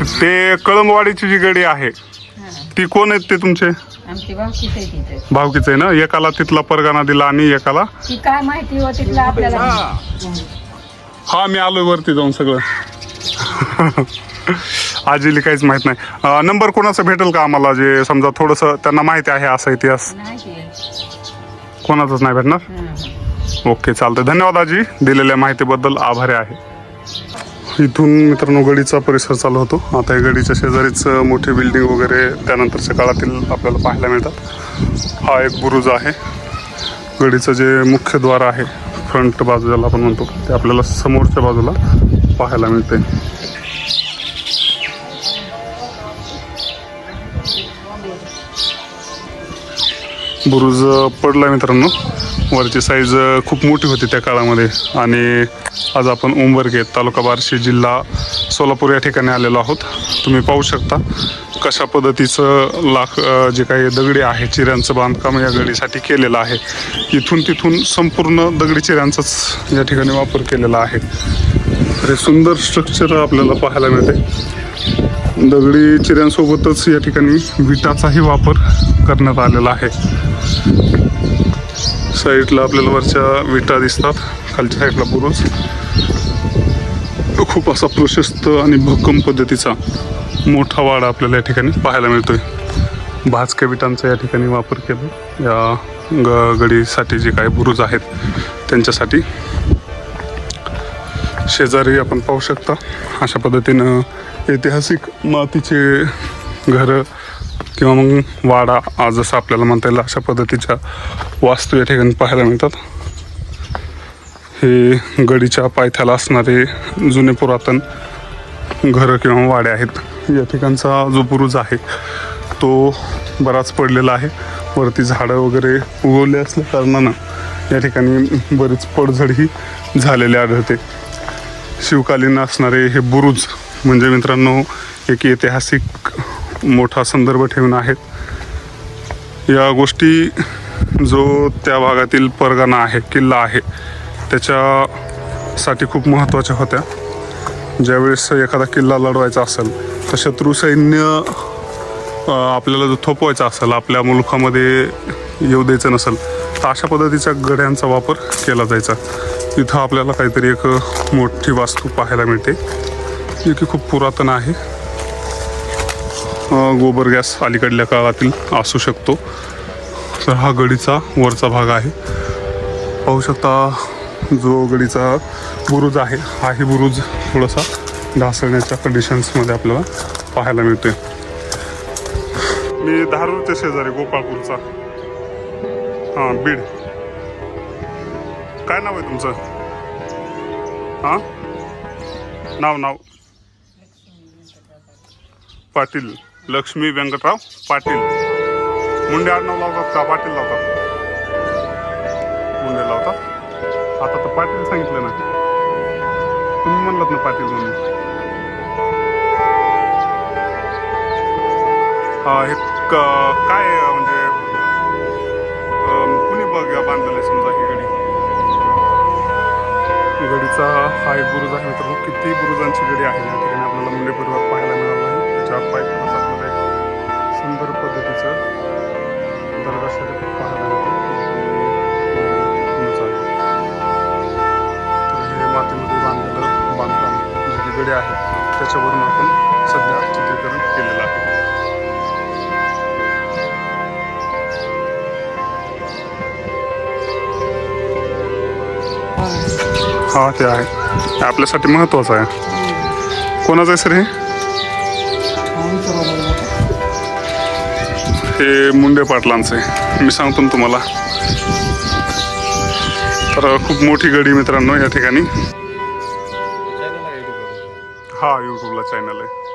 ते कळंबवाडीची जी गडी आहे ती कोण आहेत ते तुमचे? आमची भावकीच आहे तिथे. भावकीच आहे ना. एकाला तिथला परगाणा दिला आणि एकाला ती काय माहिती हो तिथलं आपल्याला. हा मी आलोय वरती जाऊन सगळं. आजीला काहीच माहित नाही. नंबर कोणाचा भेटेल का आम्हाला, जे समजा थोडस त्यांना माहिती आहे असा इतिहास? नाही ते. कोणाचाच नाही भेटणार. हं. ओके चालतंय. धन्यवाद आजी, दिलेल्या माहितीबद्दल आभारी आहे. इथून मित्रांनो गडीचा परिसर चालू होतो. आता या गडीच्या शेजारीच मोठी बिल्डिंग वगैरे त्यानंतरच्या काळातील आपल्याला पाहायला मिळतात. हा एक बुरुज आहे. गडीचं जे मुख्य द्वार आहे, फ्रंट बाजू ज्याला आपण म्हणतो, ते आपल्याला समोरच्या बाजूला पाहायला मिळते. बुरुज पडला मित्रांनो. वरची साईज खूप मोठी होती त्या काळामध्ये. आणि आज आपण उंबरगे, तालुका बार्शी, जिल्हा सोलापूर या ठिकाणी आलेलो आहोत. तुम्ही पाहू शकता कशा पद्धतीचं जे काही दगडी आहे, चिऱ्यांचं बांधकाम या गडीसाठी केलेलं आहे. इथून तिथून संपूर्ण दगडी चिऱ्यांचाच या ठिकाणी वापर केलेला आहे. तर हे सुंदर स्ट्रक्चर आपल्याला पाहायला मिळते. दगडी चिऱ्यांसोबतच या ठिकाणी विटाचाही वापर करण्यात आलेला आहे. साईडला आपल्याला वरच्या विटा दिसतात, खालच्या साईडला बुरुज. खूप असा प्रशस्त आणि भक्कम पद्धतीचा मोठा वाडा आपल्याला या ठिकाणी पाहायला मिळतोय. भाजक्या विटांचा या ठिकाणी वापर केला या गडीसाठी. जे काही बुरुज आहेत त्यांच्यासाठी शेजारी आपण पाहू शकता अशा पद्धतीनं ऐतिहासिक मातीचे घरं किंवा मग वाडा, आज जसं आपल्याला म्हणता येईल अशा पद्धतीच्या वास्तू या ठिकाणी पाहायला मिळतात. हे गडीच्या पायथ्याला असणारे जुने पुरातन घरं किंवा वाडे आहेत. या ठिकाणचा जो बुरुज आहे तो बराच पडलेला आहे. वरती झाडं वगैरे उगवले असल्या कारणानं या ठिकाणी बरीच पडझडही झालेली आढळते. शिवकालीन असणारे हे बुरुज म्हणजे मित्रांनो एक ऐतिहासिक मोठा संदर्भ ठेवून आहेत. या गोष्टी जो त्या भागातील परगाणा आहे, किल्ला आहे, त्याच्यासाठी खूप महत्त्वाच्या होत्या. ज्यावेळेस एखादा किल्ला लढवायचा असेल तर शत्रू सैन्य आपल्याला जो थोपवायचा असेल, आपल्या मुलखामध्ये येऊ द्यायचं नसेल, तर अशा पद्धतीच्या गड्यांचा वापर केला जायचा. इथं आपल्याला काहीतरी एक मोठी वास्तू पाहायला मिळते, जी की खूप पुरातन आहे. गोबर गॅस अलीकडल्या काळातील असू शकतो. तर हा गडीचा वरचा भाग आहे. पाहू शकता जो गडीचा बुरुज आहे, हाही बुरुज थोडासा ढासळण्याच्या कंडिशन्समध्ये आपल्याला पाहायला मिळतोय. मी धारूरच्या शेजारी, गोपाळपूरचा. हां, बीड. काय नाव आहे तुमचं? हां, नाव पाटील. लक्ष्मी व्यंकटराव पाटील. मुंडे आडनाव लावतात का पाटील लावतात? मुंडे लावतात. आता तर पाटील सांगितलं ना तुम्ही, म्हणलात ना पाटील म्हणून. हे काय म्हणजे कुणी बांधलेलं आहे समजा ही गडी? गडीचा हा एक बुरुज आहे मित्रांनो. किती बुरुजांची गडी आहे या ठिकाणी आपल्याला मुंडे परिवार पाहायला मिळाला आहे. त्याच्या पायथ्यालाच आपल्याला एक सुंदर पद्धतीचं दरगाह पाहायला मिळतं. तर हे मातीमध्ये बांधलेलं बांधकाम जी गडी आहे त्याच्यावरून आपण सध्या चित्रीकरण केलेलं आहे. हा ते आहे, आपल्यासाठी महत्वाचं आहे. कोणाचं आहे सर हे? हे मुंडे पाटलांचं आहे. मी सांगतो ना तुम्हाला. तर खूप मोठी गडी मित्रांनो या ठिकाणी. हा यूट्यूबला चॅनल आहे.